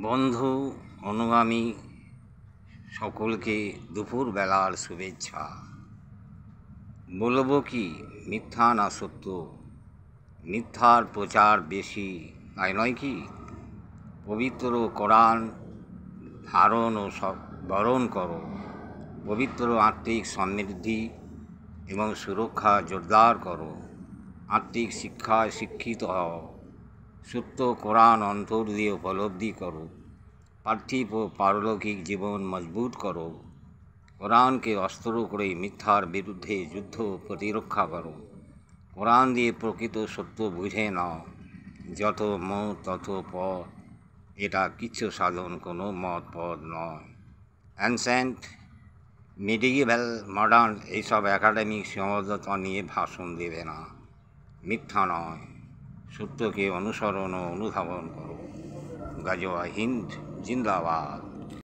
বন্ধু, অনুগামী সকলকে দুপুরবেলার শুভেচ্ছা। বলবো কি, মিথ্যা না সত্য? মিথ্যার প্রচার বেশি, তাই নয় কি? পবিত্র কোরআন ধারণ ও বরণ করো। পবিত্র আত্মিক সমৃদ্ধি এবং সুরক্ষা জোরদার করো। আত্মিক শিক্ষায় শিক্ষিত হও। সত্য কোরআন অন্তর দিয়ে উপলব্ধি করো। পার্থিব ও পারলৌকিক জীবন মজবুত করো। কোরআনকে অস্ত্র করে মিথ্যার বিরুদ্ধে যুদ্ধ প্রতিরক্ষা করো। কোরআন দিয়ে প্রকৃত সত্য বুঝে নাও। যত মত তত পথ, এটা কিচ্ছু সাধন, কোনো মত পথ নয়। অ্যানসেন্ট, মিডিয়েভাল, মডার্ন এইসব একাডেমিক সীমাবদ্ধতা নিয়ে ভাষণ দেবে না। মিথ্যা নয়, সত্যকে অনুসরণ ও অনুধাবন করো। গাজওয়া হিন্দ জিন্দাবাদ।